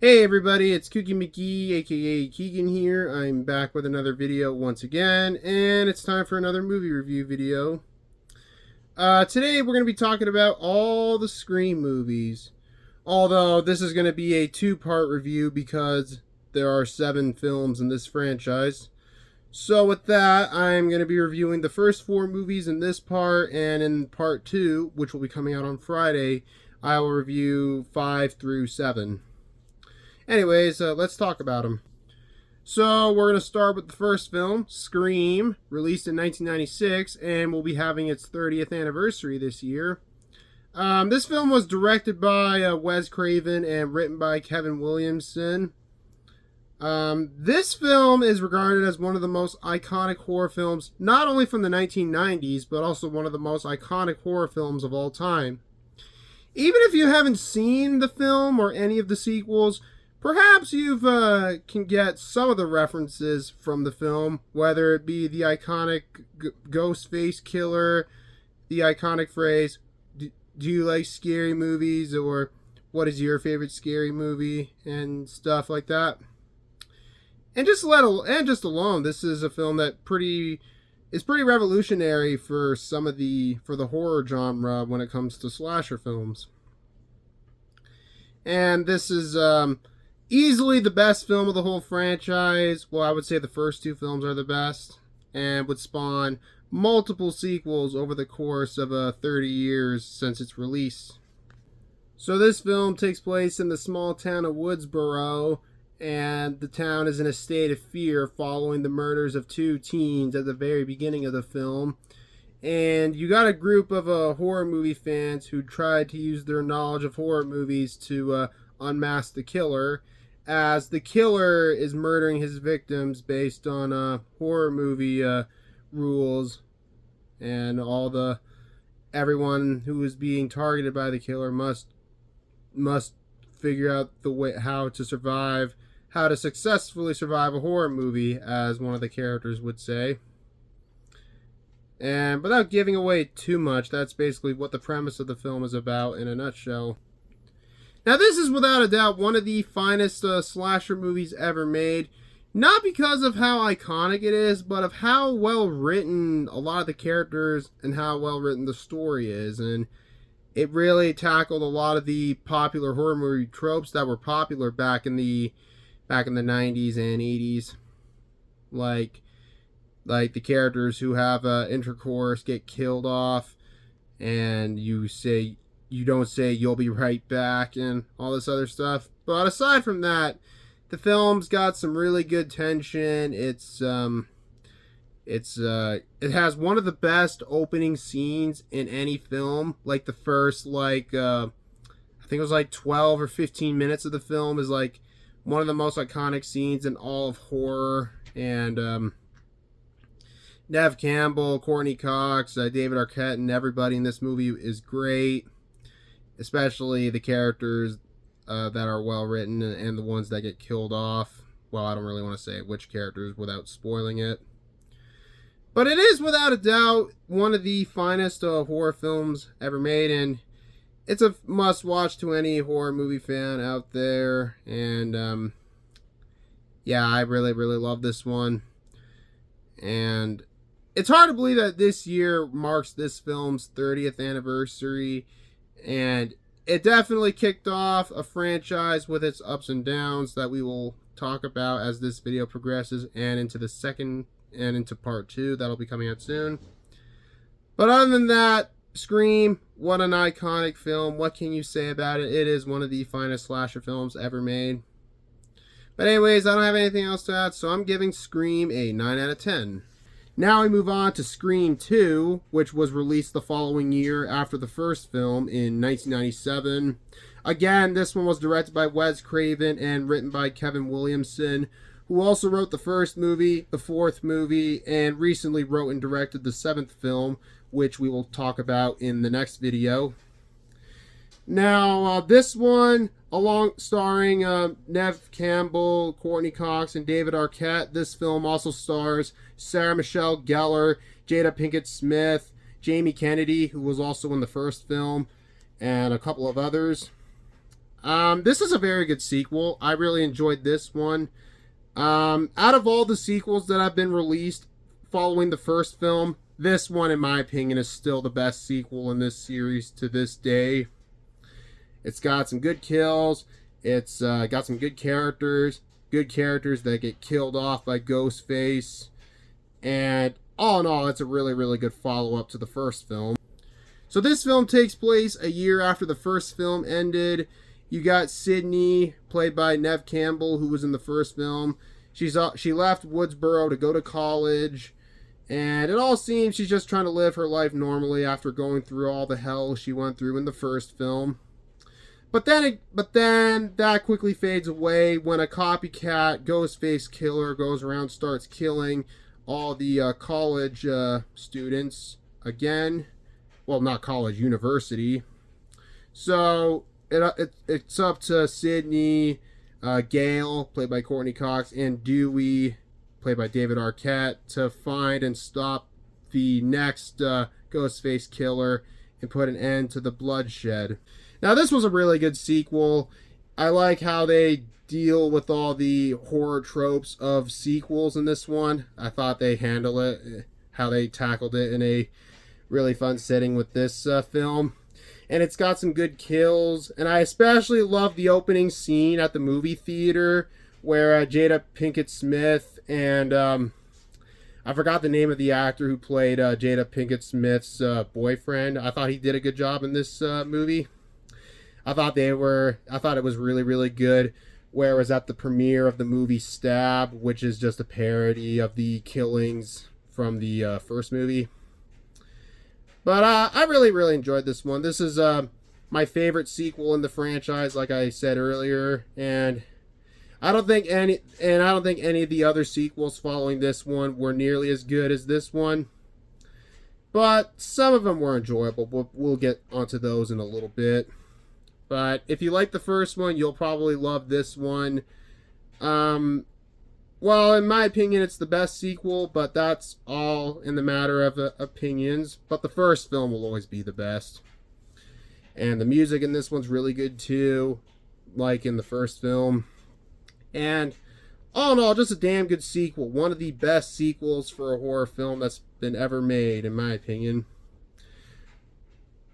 Hey everybody, it's Kooky McGee, aka Keegan here. I'm back with another video once again, and it's time for another movie review video. Today we're going to be talking about all the Scream movies. Although this is going to be a two-part review because there are 7 films in this franchise. So with that, I'm going to be reviewing the first 4 movies in this part, and in part 2, which will be coming out on Friday, I will review 5 through 7. Anyways, let's talk about them. So we're going to start with the first film, Scream, released in 1996, and will be having its 30th anniversary this year. This film was directed by Wes Craven and written by Kevin Williamson. This film is regarded as one of the most iconic horror films, not only from the 1990s, but also one of the most iconic horror films of all time. Even if you haven't seen the film or any of the sequels, perhaps you can get some of the references from the film, whether it be the iconic ghost face killer, the iconic phrase, do you like scary movies, or what is your favorite scary movie, and stuff like that. And just alone, this is a film that is pretty revolutionary for the horror genre when it comes to slasher films. And this is easily the best film of the whole franchise. Well, I would say the first 2 films are the best, and would spawn multiple sequels over the course of 30 years since its release. So this film takes place in the small town of Woodsboro, and the town is in a state of fear following the murders of 2 teens at the very beginning of the film. And you got a group of horror movie fans who tried to use their knowledge of horror movies to unmask the killer, as the killer is murdering his victims based on horror movie rules, and everyone who is being targeted by the killer must figure out the way how to successfully survive a horror movie, as one of the characters would say. And without giving away too much, that's basically what the premise of the film is about in a nutshell. Now, this is without a doubt one of the finest slasher movies ever made. Not because of how iconic it is, but of how well written a lot of the characters and how well written the story is. And it really tackled a lot of the popular horror movie tropes that were popular back in the 90s and 80s. Like the characters who have intercourse get killed off, and you don't say you'll be right back and all this other stuff. But aside from that, the film's got some really good tension. It has one of the best opening scenes in any film. Like the first I think it was like 12 or 15 minutes of the film is like one of the most iconic scenes in all of horror. And Neve Campbell, Courtney Cox, David Arquette, and everybody in this movie is great. Especially the characters that are well written, and the ones that get killed off. Well, I don't really want to say which characters without spoiling it. But it is without a doubt one of the finest horror films ever made, and it's a must-watch to any horror movie fan out there. And yeah, I really, really love this one. And it's hard to believe that this year marks this film's 30th anniversary. And it definitely kicked off a franchise with its ups and downs that we will talk about as this video progresses, and into the second and into part 2 that'll be coming out soon. But other than that, Scream, what an iconic film. What can you say about it? It is one of the finest slasher films ever made. But anyways, I don't have anything else to add, so I'm giving Scream a 9 out of 10. Now we move on to Scream 2, which was released the following year after the first film in 1997. Again, this one was directed by Wes Craven and written by Kevin Williamson, who also wrote the first movie, the 4th movie, and recently wrote and directed the 7th film, which we will talk about in the next video. Now, this one, starring Neve Campbell, Courtney Cox, and David Arquette. This film also stars Sarah Michelle Gellar, Jada Pinkett Smith, Jamie Kennedy, who was also in the first film, and a couple of others. This is a very good sequel. I really enjoyed this one. Out of all the sequels that have been released following the first film, this one, in my opinion, is still the best sequel in this series to this day. It's got some good kills. It's got some good characters that get killed off by Ghostface. And all in all, it's a really, really good follow-up to the first film. So this film takes place a year after the first film ended. You got Sydney, played by Neve Campbell, who was in the first film. She left Woodsboro to go to college. And it all seems she's just trying to live her life normally after going through all the hell she went through in the first film. But then that quickly fades away when a copycat Ghostface killer goes around, starts killing all the college students again. Well, not college, university. So it's up to Sydney, Gail, played by Courtney Cox, and Dewey, played by David Arquette, to find and stop the next Ghostface killer and put an end to the bloodshed. Now, this was a really good sequel. I like how they deal with all the horror tropes of sequels in this one. I thought they handled it, how they tackled it in a really fun setting with this film. And it's got some good kills. And I especially love the opening scene at the movie theater where Jada Pinkett Smith and I forgot the name of the actor who played Jada Pinkett Smith's boyfriend. I thought he did a good job in this movie. I thought it was really, really good. Where it was at the premiere of the movie Stab, which is just a parody of the killings from the first movie. But I really, really enjoyed this one. This is my favorite sequel in the franchise, like I said earlier, and I don't think any of the other sequels following this one were nearly as good as this one. But some of them were enjoyable. We'll get onto those in a little bit. But if you like the first one, you'll probably love this one. Well, in my opinion, it's the best sequel, but that's all in the matter of opinions. But the first film will always be the best. And the music in this one's really good too, like in the first film. And all in all, just a damn good sequel. One of the best sequels for a horror film that's been ever made, in my opinion.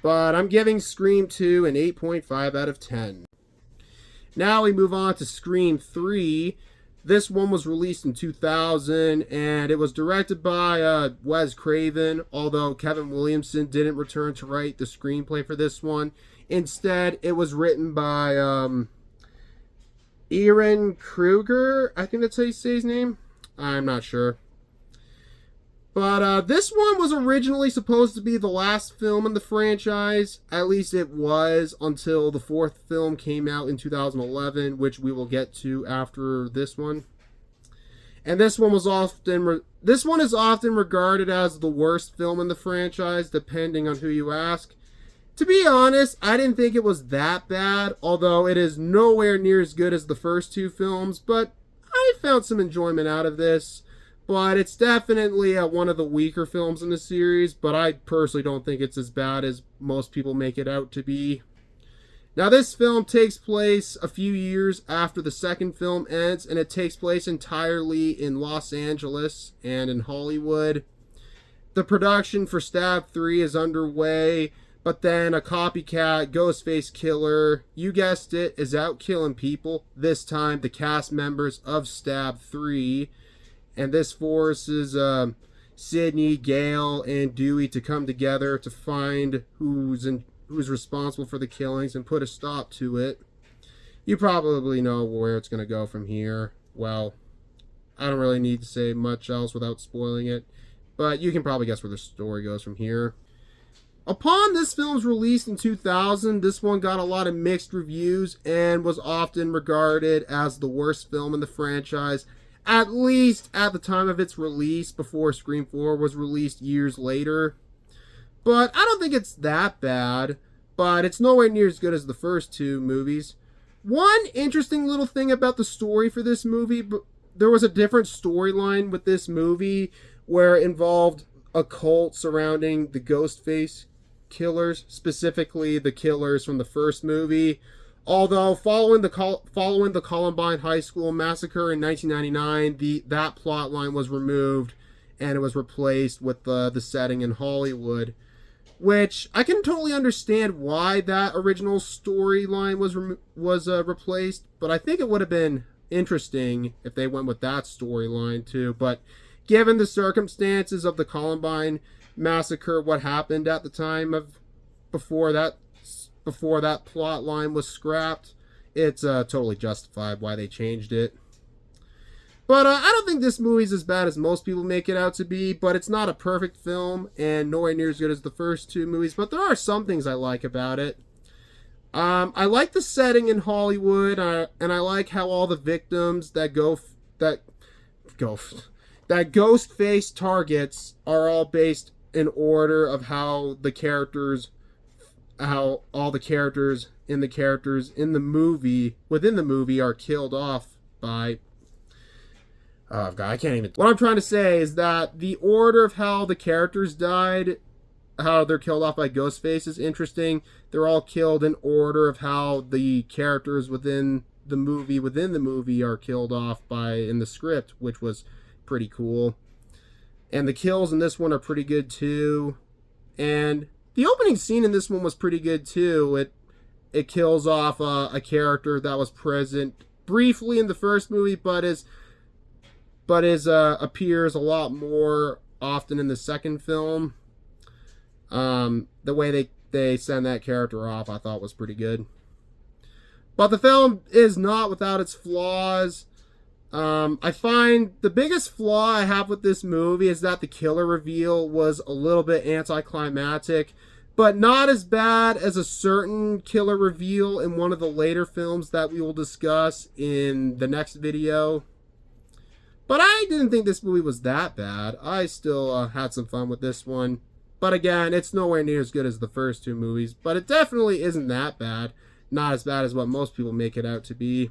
But I'm giving Scream 2 an 8.5 out of 10. Now we move on to Scream 3. This one was released in 2000, and it was directed by Wes Craven, although Kevin Williamson didn't return to write the screenplay for this one. Instead, it was written by Ehren Kruger, I think that's how you say his name. I'm not sure. But this one was originally supposed to be the last film in the franchise. At least it was until the fourth film came out in 2011, which we will get to after this one. And this one is often regarded as the worst film in the franchise, depending on who you ask. To be honest, I didn't think it was that bad, although it is nowhere near as good as the first two films, but I found some enjoyment out of this. But it's definitely one of the weaker films in the series, but I personally don't think it's as bad as most people make it out to be. Now, this film takes place a few years after the second film ends, and it takes place entirely in Los Angeles and in Hollywood. The production for Stab 3 is underway, but then a copycat Ghostface killer, you guessed it, is out killing people, this time the cast members of Stab 3. And this forces Sydney, Gail, and Dewey to come together to find who's responsible for the killings and put a stop to it. You probably know where it's going to go from here. Well, I don't really need to say much else without spoiling it, but you can probably guess where the story goes from here. Upon this film's release in 2000, this one got a lot of mixed reviews and was often regarded as the worst film in the franchise, at least at the time of its release, before Scream 4 was released years later. But I don't think it's that bad, but it's nowhere near as good as the first two movies. One interesting little thing about the story for this movie, there was a different storyline with this movie where it involved a cult surrounding the Ghostface killers, specifically the killers from the first movie. Although following the Columbine High School massacre in 1999, that plot line was removed and it was replaced with the setting in Hollywood, which I can totally understand why that original storyline was replaced, but I think it would have been interesting if they went with that storyline too. But given the circumstances of the Columbine massacre, what happened at the time of before that plot line was scrapped, it's totally justified why they changed it. But I don't think this movie's as bad as most people make it out to be, but it's not a perfect film and nowhere near as good as the first two movies, but there are some things I like about it. I like the setting in Hollywood, and I like how all the victims that ghost face targets are all based in order of how all the characters within the movie are killed off by. Oh God, I can't even. What I'm trying to say is that the order of how the characters died, how they're killed off by Ghostface is interesting. They're all killed in order of how the characters within the movie are killed off in the script, which was pretty cool. And the kills in this one are pretty good too. And the opening scene in this one was pretty good too. It kills off a character that was present briefly in the first movie, but appears a lot more often in the second film. The way they send that character off, I thought was pretty good. But the film is not without its flaws. I find the biggest flaw I have with this movie is that the killer reveal was a little bit anticlimactic, but not as bad as a certain killer reveal in one of the later films that we will discuss in the next video. But I didn't think this movie was that bad. I still had some fun with this one. But again, it's nowhere near as good as the first two movies. But it definitely isn't that bad. Not as bad as what most people make it out to be.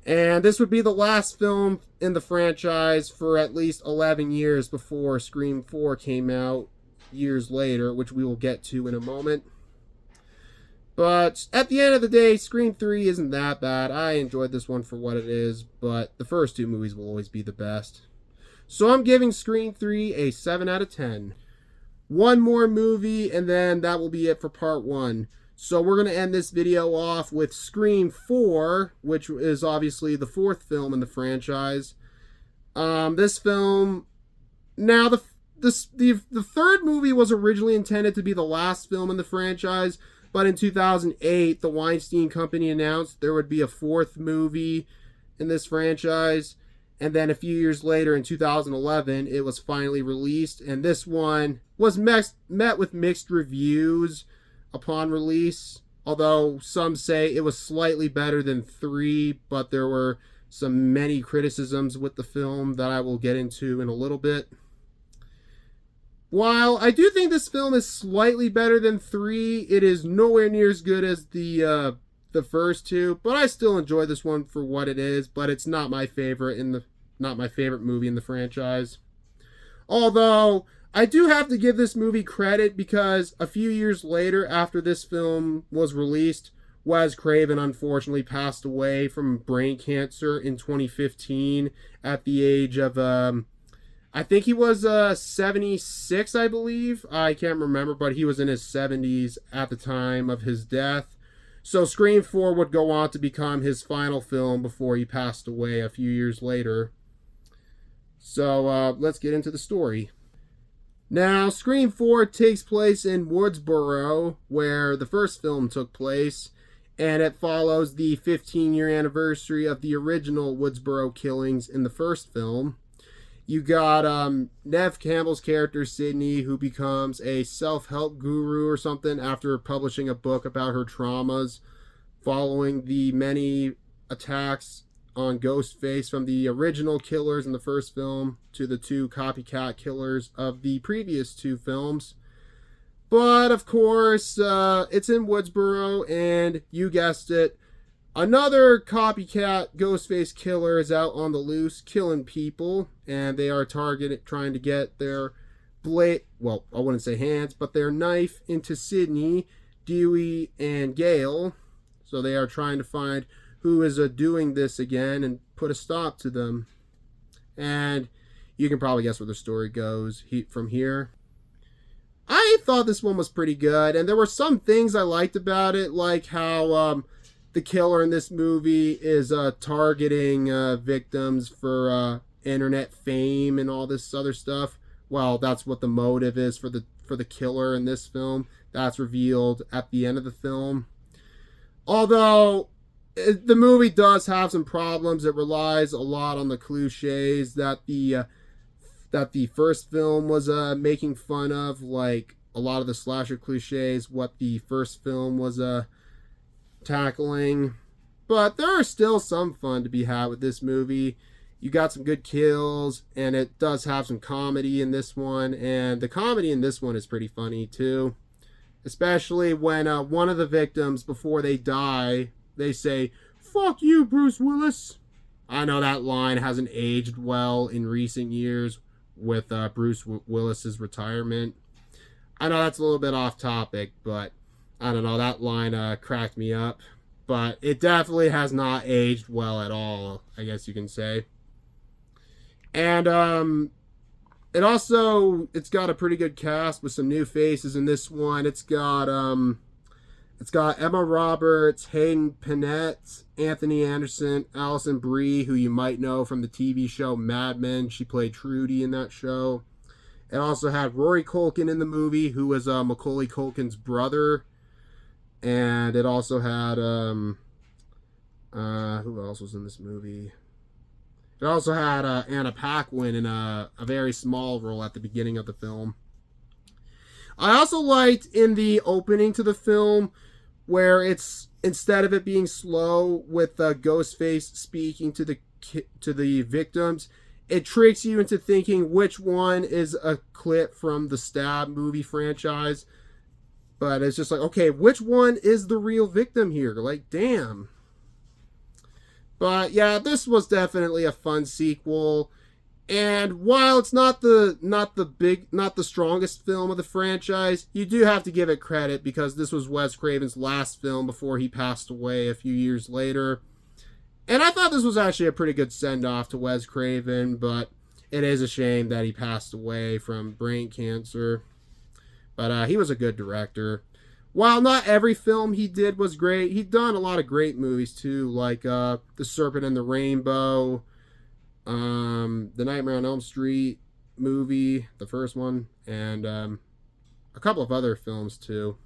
And this would be the last film in the franchise for at least 11 years before Scream 4 came out years later, which we will get to in a moment. But at the end of the day, Scream 3 isn't that bad. I enjoyed this one for what it is, but the first two movies will always be the best. So I'm giving Scream 3 a 7 out of 10. One more movie, and then that will be it for part 1. So we're going to end this video off with Scream 4, which is obviously the fourth film in the franchise. This film... Now, the third movie was originally intended to be the last film in the franchise, but in 2008, the Weinstein Company announced there would be a fourth movie in this franchise. And then a few years later, in 2011, it was finally released. And this one was met with mixed reviews upon release. Although some say it was slightly better than 3, but there were many criticisms with the film that I will get into in a little bit. While I do think this film is slightly better than 3, it is nowhere near as good as the first two. But I still enjoy this one for what it is. But it's not my favorite movie in the franchise. Although I do have to give this movie credit because a few years later, after this film was released, Wes Craven unfortunately passed away from brain cancer in 2015 at the age of I think he was 76, I believe. I can't remember, but he was in his 70s at the time of his death. So Scream 4 would go on to become his final film before he passed away a few years later. So let's get into the story. Now, Scream 4 takes place in Woodsboro, where the first film took place, and it follows the 15-year anniversary of the original Woodsboro killings in the first film. You got Neve Campbell's character, Sydney, who becomes a self-help guru or something after publishing a book about her traumas following the many attacks on Ghostface from the original killers in the first film to the two copycat killers of the previous two films. But, of course, it's in Woodsboro, and you guessed it, another copycat Ghostface killer is out on the loose killing people, and they are trying to get their blade, well, I wouldn't say hands, but their knife into Sydney Dewey and Gale. So they are trying to find who is doing this again and put a stop to them. And you can probably guess where the story goes from here. I thought this one was pretty good, and there were some things I liked about it, like how the killer in this movie is targeting victims for internet fame and all this other stuff. Well, that's what the motive is for the killer in this film. That's revealed at the end of the film. Although the movie does have some problems, it relies a lot on the cliches that the first film was making fun of, like a lot of the slasher cliches, what the first film was tackling. But there are still some fun to be had with this movie. You got some good kills, and it does have some comedy in this one, and the comedy in this one is pretty funny too. Especially when one of the victims, before they die, they say, "Fuck you, Bruce Willis." I know that line hasn't aged well in recent years with Bruce Willis's retirement. I know that's a little bit off topic, but I don't know, that line cracked me up. But it definitely has not aged well at all, I guess you can say. And it's got a pretty good cast with some new faces in this one. It's got Emma Roberts, Hayden Panette, Anthony Anderson, Alison Brie, who you might know from the TV show Mad Men. She played Trudy in that show. It also had Rory Culkin in the movie, who was Macaulay Culkin's brother. And it also had who else was in this movie? It also had Anna Paquin in a very small role at the beginning of the film. I also liked in the opening to the film where it's, instead of it being slow with Ghostface speaking to the victims, it tricks you into thinking which one is a clip from the Stab movie franchise. But it's just like, okay, which one is the real victim here? Like, damn. But yeah, this was definitely a fun sequel. And while it's not the strongest film of the franchise, you do have to give it credit because this was Wes Craven's last film before he passed away a few years later. And I thought this was actually a pretty good send-off to Wes Craven, but it is a shame that he passed away from brain cancer. But he was a good director. While not every film he did was great, he'd done a lot of great movies too, like The Serpent and the Rainbow, the Nightmare on Elm Street movie, the first one, and a couple of other films too.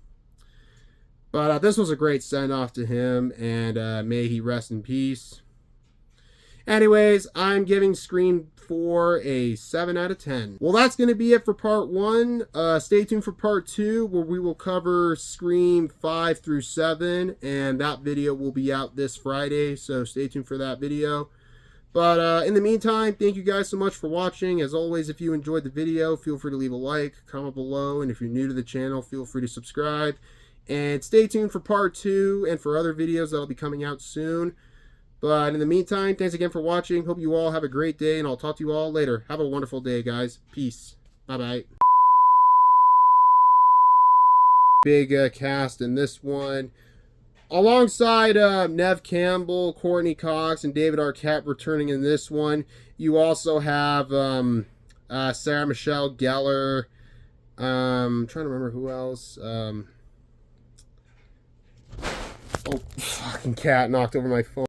But this was a great send-off to him, and may he rest in peace. Anyways, I'm giving Scream 4 a 7 out of 10. Well, that's going to be it for part 1. Stay tuned for part 2, where we will cover Scream 5 through 7, and that video will be out this Friday, so stay tuned for that video. But in the meantime, thank you guys so much for watching. As always, if you enjoyed the video, feel free to leave a like, comment below, and if you're new to the channel, feel free to subscribe. And stay tuned for part 2 and for other videos that will be coming out soon. But in the meantime, thanks again for watching. Hope you all have a great day, and I'll talk to you all later. Have a wonderful day, guys. Peace. Bye-bye. Big cast in this one. Alongside Neve Campbell, Courtney Cox, and David Arquette returning in this one, you also have Sarah Michelle Gellar. I'm trying to remember who else. Oh, fucking cat knocked over my phone.